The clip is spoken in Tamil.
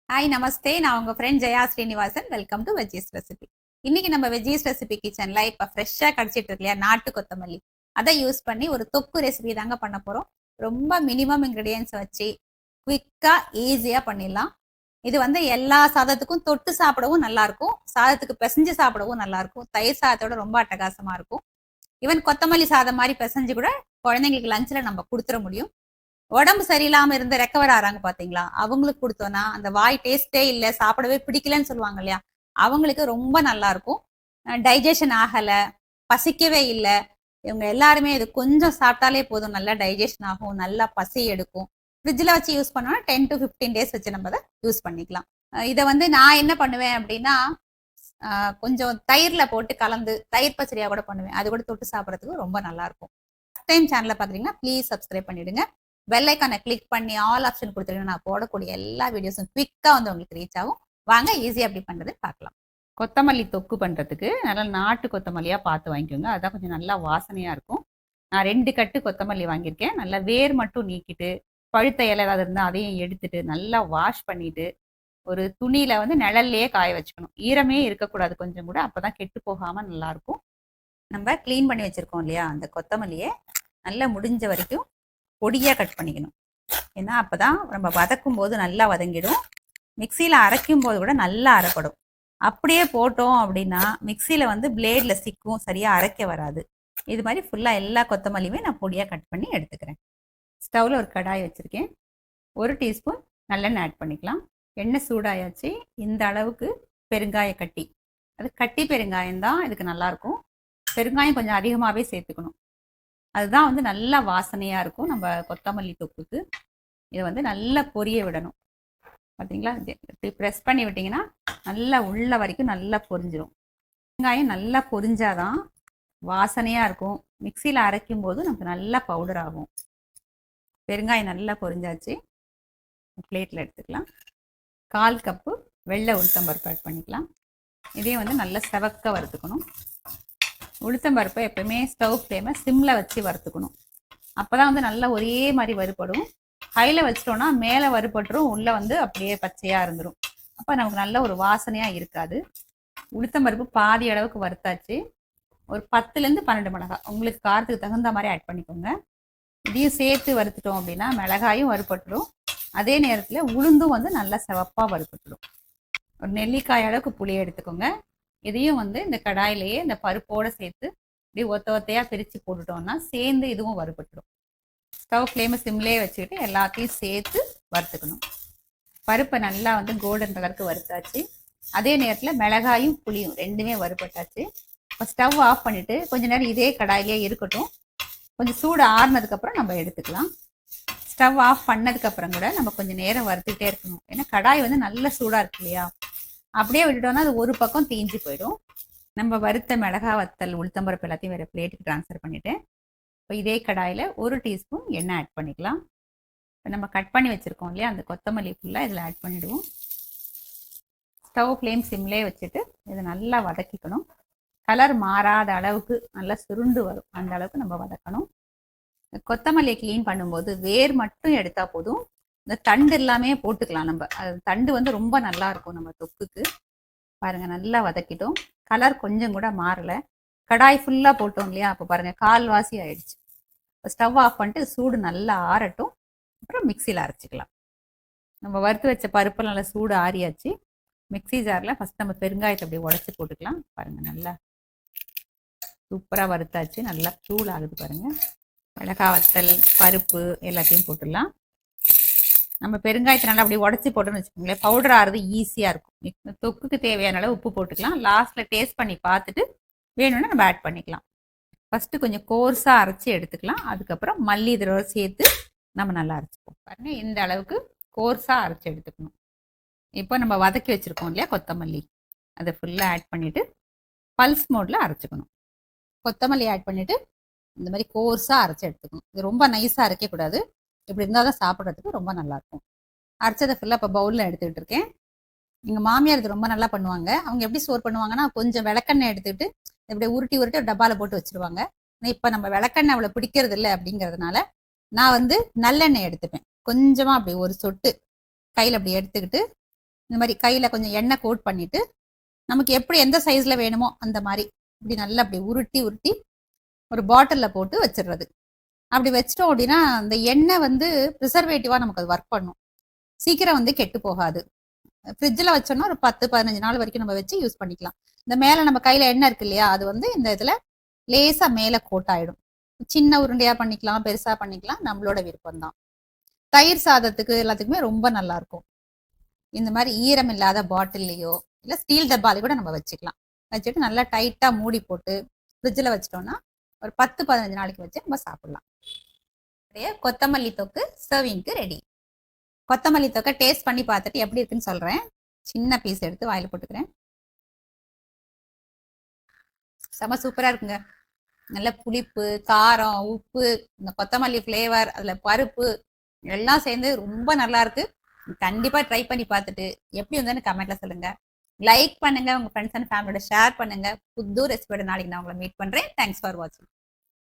ஹாய் நமஸ்தே. நான் உங்க friend Jaya Srinivasan. Welcome to veggies recipe. இன்னைக்கு நம்ம வெஜ்ஜீஸ் ரெசிபி கிச்சன்ல இப்ப ஃப்ரெஷ்ஷா கிடைச்சிட்டு இருக்கு இல்லையா நாட்டு கொத்தமல்லி, அதை யூஸ் பண்ணி ஒரு தொக்கு ரெசிபி தாங்க பண்ண போறோம். ரொம்ப மினிமம் இன்கிரீடியன்ஸ் வச்சு குவிக்கா ஈஸியா பண்ணிடலாம். இது வந்து எல்லா சாதத்துக்கும் தொட்டு சாப்பிடவும் நல்லா இருக்கும், சாதத்துக்கு பிசைஞ்சு சாப்பிடவும் நல்லா இருக்கும், தயிர் சாதத்தோட ரொம்ப அட்டகாசமா இருக்கும். ஈவன் கொத்தமல்லி சாதம் மாதிரி பிசைஞ்சு கூட குழந்தைங்களுக்கு லஞ்ச்ல நம்ம கொடுத்துட முடியும். உடம்பு சரியில்லாம இருந்து ரெக்கவர் ஆறாங்க பாத்தீங்களா, அவங்களுக்கு கொடுத்தோம்னா அந்த வாய் டேஸ்டே இல்ல, சாப்பிடவே பிடிக்கலன்னு சொல்லுவாங்க இல்லையா, அவங்களுக்கு ரொம்ப நல்லா இருக்கும். டைஜஷன் ஆகல, பசிக்கவே இல்ல, இவங்க எல்லாருமே இது கொஞ்சம் சாப்பிட்டாலே போதும், நல்லா டைஜஷன் ஆகும், நல்லா பசி எடுக்கும். ஃப்ரிட்ஜில் வச்சு யூஸ் பண்ணோம்னா 10 to 15 days வச்சு நம்ம அதை யூஸ் பண்ணிக்கலாம். இதை வந்து நான் என்ன பண்ணுவேன் அப்படின்னா, கொஞ்சம் தயிர்ல போட்டு கலந்து தயிர் பச்சடியா கூட பண்ணுவேன். அது கூட தொட்டு சாப்பிட்றதுக்கு ரொம்ப நல்லா இருக்கும். ஃபர்ஸ்ட் டைம் சேனலை பாக்குறீங்கன்னா ப்ளீஸ் சப்ஸ்கிரைப் பண்ணிடுங்க. பெல் ஐக்கானை கிளிக் பண்ணி ஆல் ஆப்ஷன் கொடுத்துருங்க. நான் போடக்கூடிய எல்லா வீடியோஸும் குவிக்கா வந்து உங்களுக்கு ரீச் ஆகும். வாங்க ஈஸியா எப்படி பண்றது பார்க்கலாம். கொத்தமல்லி தொக்கு பண்றதுக்கு நல்லா நாட்டு கொத்தமல்லியா பார்த்து வாங்கிக்கோங்க. அதான் கொஞ்சம் நல்லா வாசனையா இருக்கும். நான் 2 கட்டு கொத்தமல்லி வாங்கியிருக்கேன். நல்லா வேர் மட்டும் நீக்கிட்டு, பழுத்த இலை ஏதாவது இருந்தால் அதையும் எடுத்துட்டு நல்லா வாஷ் பண்ணிட்டு, ஒரு துணியில வந்து நிழல்லையே காய வச்சுக்கணும். ஈரமே இருக்கக்கூடாது கொஞ்சம் கூட, அப்பதான் கெட்டு போகாம நல்லா இருக்கும். நம்ம க்ளீன் பண்ணி வச்சிருக்கோம் இல்லையா, அந்த கொத்தமல்லியை நல்லா முடிஞ்ச வரைக்கும் பொடியா கட் பண்ணிக்கணும். ஏன்னா அப்பதான் நம்ம வதக்கும் போது நல்லா வதங்கிடும். மிக்சியில அரைக்கும் போது கூட நல்லா அரைப்படும். அப்படியே போட்டோம் அப்படின்னா மிக்சியில வந்து பிளேட்ல சிக்கும், சரியா அரைக்க வராது. இது மாதிரி ஃபுல்லா எல்லா கொத்தமல்லியுமே நான் பொடியா கட் பண்ணி எடுத்துக்கிறேன். ஸ்டவ்ல ஒரு கடாய் வச்சிருக்கேன். 1 டீஸ்பூன் நல்லெண்ணெய் ஆட் பண்ணிக்கலாம். எண்ணெய் சூடாயாச்சு. இந்த அளவுக்கு பெருங்காய கட்டி, அது கட்டி பெருங்காயம் தான் இதுக்கு நல்லா இருக்கும். பெருங்காயம் கொஞ்சம் அதிகமாகவே சேர்த்துக்கணும். அதுதான் வந்து நல்லா வாசனையா இருக்கும் நம்ம கொத்தமல்லி தொக்குக்கு. இதை வந்து நல்லா பொரிய விடணும். பார்த்தீங்களா, இப்படி ப்ரெஸ் பண்ணி விட்டிங்கன்னா நல்லா உள்ள வரைக்கும் நல்லா பொரிஞ்சிடும். வெங்காயம் நல்லா பொரிஞ்சாதான் வாசனையாக இருக்கும். மிக்சியில் அரைக்கும் போது நமக்கு நல்லா பவுடர் ஆகும். பெருங்காயம் நல்லா பொரிஞ்சாச்சு. பிளேட்டில் எடுத்துக்கலாம். 1/4 கப்பு வெள்ளை உளுத்தம்பருப்பு ஆட் பண்ணிக்கலாம். இதையும் வந்து நல்லா செவக்க வறுத்துக்கணும். உளுத்தம்பருப்பை எப்பவுமே ஸ்டவ் ஃப்ளேமை சிம்மில் வச்சு வறுத்துக்கணும். அப்போ தான் வந்து நல்லா ஒரே மாதிரி வறுபடும். ஹையில் வச்சிட்டோன்னா மேலே வறுபட்டுரும், உள்ளே வந்து அப்படியே பச்சையாக இருந்துடும். அப்போ நமக்கு நல்ல ஒரு வாசனையாக இருக்காது. உளுத்தம்பருப்பு பாதி அளவுக்கு வறுத்தாச்சு. ஒரு 10லேருந்து 12 மிளகாய் உங்களுக்கு காரத்துக்கு தகுந்த மாதிரி ஆட் பண்ணிக்கோங்க. இதையும் சேர்த்து வறுத்துட்டோம் அப்படின்னா மிளகாயும் வறுபட்டுரும், அதே நேரத்தில் உளுந்தும் வந்து நல்லா சிவப்பாக வறுபட்டுடும். ஒரு நெல்லிக்காய் அளவுக்கு புளியை எடுத்துக்கோங்க. இதையும் வந்து இந்த கடாயிலேயே இந்த பருப்போடு சேர்த்து இப்படி ஒத்தையாக பிரித்து போட்டுட்டோம்னா சேர்ந்து இதுவும் வறுபட்டுடும். ஸ்டவ் ஃப்ளேமை சிம்லேயே வச்சுக்கிட்டு எல்லாத்தையும் சேர்த்து வறுத்துக்கணும். பருப்பை நல்லா வந்து கோல்டன் கலருக்கு வறுத்தாச்சு. அதே நேரத்தில் மிளகாயும் புளியும் ரெண்டுமே வறுபட்டாச்சு. இப்போ ஸ்டவ் ஆஃப் பண்ணிவிட்டு கொஞ்ச நேரம் இதே கடாயிலே இருக்கட்டும். கொஞ்சம் சூடு ஆறுனதுக்கப்புறம் நம்ம எடுத்துக்கலாம். ஸ்டவ் ஆஃப் பண்ணதுக்கப்புறம் கூட நம்ம கொஞ்சம் நேரம் வறுத்துக்கிட்டே இருக்கணும். ஏன்னா கடாய் வந்து நல்ல சூடாக இருக்கு இல்லையா, அப்படியே விட்டுட்டோம்னா அது ஒரு பக்கம் தீஞ்சு போயிடும். நம்ம வறுத்த மிளகா வத்தல் உளுத்தம்பருப்பு எல்லாத்தையும் வேறு பிளேட்டுக்கு ட்ரான்ஸ்ஃபர் பண்ணிவிட்டேன். இப்போ இதே கடாயில் 1 டீஸ்பூன் எண்ணெய் ஆட் பண்ணிக்கலாம். இப்போ நம்ம கட் பண்ணி வச்சுருக்கோம் இல்லையா, அந்த கொத்தமல்லி ஃபுல்லாக இதில் ஆட் பண்ணிவிடுவோம். ஸ்டவ் ஃப்ளேம் சிம்லே வச்சுட்டு இதை நல்லா வதக்கிக்கணும். கலர் மாறாத அளவுக்கு நல்லா சுருண்டு வரும், அந்த அளவுக்கு நம்ம வதக்கணும். கொத்தமல்லியை க்ளீன் பண்ணும்போது வேர் மட்டும் எடுத்தால் போதும், இந்த தண்டு எல்லாமே போட்டுக்கலாம் நம்ம. அது தண்டு வந்து ரொம்ப நல்லா இருக்கும் நம்ம தொக்குக்கு. பாருங்கள் நல்லா வதக்கிட்டோம். கலர் கொஞ்சம் கூட மாறலை. கடாய் ஃபுல்லாக போட்டோம் இல்லையா, அப்போ பாருங்கள் கால்வாசி ஆயிடுச்சு. இப்போ ஸ்டவ் ஆஃப் பண்ணிட்டு சூடு நல்லா ஆறட்டும், அப்புறம் மிக்சியில் அரைச்சிக்கலாம். நம்ம வறுத்து வச்ச பருப்பு நல்லா சூடு ஆறியாச்சு. மிக்சி ஜாரில் ஃபஸ்ட் நம்ம பெருங்காயத்தை அப்படியே உடச்சி போட்டுக்கலாம். பாருங்கள் நல்லா சூப்பராக வறுத்தாச்சு, நல்லா தூள் ஆகுது பாருங்கள். மிளகாய் வத்தல் பருப்பு எல்லாத்தையும் போட்டுடலாம். நம்ம பெருங்காயத்தை நல்லா அப்படியே உடச்சி போட்டோன்னு வச்சுக்கோங்களேன், பவுடர் ஆகிறது ஈஸியாக இருக்கும். தொக்குக்கு தேவையான அளவு உப்பு போட்டுக்கலாம். லாஸ்ட்டில் டேஸ்ட் பண்ணி பார்த்துட்டு வேணும்னா நம்ம ஆட் பண்ணிக்கலாம். ஃபஸ்ட்டு கொஞ்சம் கோர்ஸாக அரைச்சி எடுத்துக்கலாம். அதுக்கப்புறம் மல்லி இதோட சேர்த்து நம்ம நல்லா அரைச்சிப்போம். பாருங்கள் இந்த அளவுக்கு கோர்ஸாக அரைச்சி எடுத்துக்கணும். இப்போ நம்ம வதக்கி வச்சுருக்கோம் இல்லையா கொத்தமல்லி, அதை ஃபுல்லாக ஆட் பண்ணிவிட்டு பல்ஸ் மோடில் அரைச்சிக்கணும். கொத்தமல்லி ஆட் பண்ணிவிட்டு இந்த மாதிரி கோர்ஸாக அரைச்சி எடுத்துக்கணும். இது ரொம்ப நைஸாக அரைக்கக்கூடாது, இப்படி இருந்தால் தான் சாப்பிட்றதுக்கு ரொம்ப நல்லாயிருக்கும். அரைச்சதை ஃபுல்லாக இப்போ பவுலில் எடுத்துக்கிட்டு இருக்கேன். எங்கள் மாமியார் இது ரொம்ப நல்லா பண்ணுவாங்க. அவங்க எப்படி ஸ்டோர் பண்ணுவாங்கன்னா, கொஞ்சம் விளக்கெண்ணெய் எடுத்துக்கிட்டு இப்படி உருட்டி உருட்டி ஒரு டப்பாவில் போட்டு வச்சுருவாங்க. இப்போ நம்ம விளக்கெண்ணெய் அவ்வளோ பிடிக்கிறது இல்லை அப்படிங்கிறதுனால நான் வந்து நல்லெண்ணெய் எடுத்துப்பேன். கொஞ்சமாக அப்படி ஒரு சொட்டு கையில் அப்படி எடுத்துக்கிட்டு இந்த மாதிரி கையில் கொஞ்சம் எண்ணெய் கோட் பண்ணிவிட்டு நமக்கு எப்படி எந்த சைஸில் வேணுமோ அந்த மாதிரி இப்படி நல்லா அப்படி உருட்டி உருட்டி ஒரு பாட்டிலில் போட்டு வச்சிடுறது. அப்படி வச்சிட்டோம் அப்படின்னா அந்த எண்ணெய் வந்து ப்ரிசர்வேட்டிவாக நமக்கு அது ஒர்க் பண்ணும், சீக்கிரம் வந்து கெட்டு போகாது. ஃப்ரிட்ஜில் வச்சோம்னா ஒரு 10-15 நாள் வரைக்கும் நம்ம வச்சு யூஸ் பண்ணிக்கலாம். இந்த மேலே நம்ம கையில் எண்ணெய் இருக்கு இல்லையா, அது வந்து இந்த இதில் லேசாக மேலே கோட் ஆகிடும். சின்ன உருண்டையாக பண்ணிக்கலாம், பெருசாக பண்ணிக்கலாம், நம்மளோட விருப்பம் தான். தயிர் சாதத்துக்கு எல்லாத்துக்குமே ரொம்ப நல்லா இருக்கும். இந்த மாதிரி ஈரம் இல்லாத பாட்டில்லையோ இல்லை ஸ்டீல் டப்பாலே கூட நம்ம வச்சுக்கலாம். வச்சுட்டு நல்லா டைட்டாக மூடி போட்டு ஃப்ரிட்ஜில் வச்சிட்டோம்னா ஒரு 10-15 நாளைக்கு வச்சு நம்ம சாப்பிடலாம். அப்படியே கொத்தமல்லி தொக்கு சர்விங்க்கு ரெடி. கொத்தமல்லி தொக்கை டேஸ்ட் பண்ணி பார்த்துட்டு எப்படி இருக்குன்னு சொல்கிறேன். சின்ன பீஸ் எடுத்து வாயில் போட்டுக்கிறேன். செம சூப்பராக இருக்குங்க. நல்ல புளிப்பு, காரம், உப்பு, இந்த கொத்தமல்லி ஃப்ளேவர், அதில் பருப்பு எல்லாம் சேர்ந்து ரொம்ப நல்லா இருக்கு. கண்டிப்பாக ட்ரை பண்ணி பார்த்துட்டு எப்படி வந்ததுன்னு கமெண்ட்ல சொல்லுங்க. லைக் பண்ணுங்க, உங்க ஃப்ரெண்ட்ஸ் அண்ட் ஃபேமிலியோட ஷேர் பண்ணுங்க. புது ரெசிபியோட நாளைக்கு நான் உங்களை மீட் பண்றேன். தேங்க்ஸ் ஃபார் வாட்சிங்.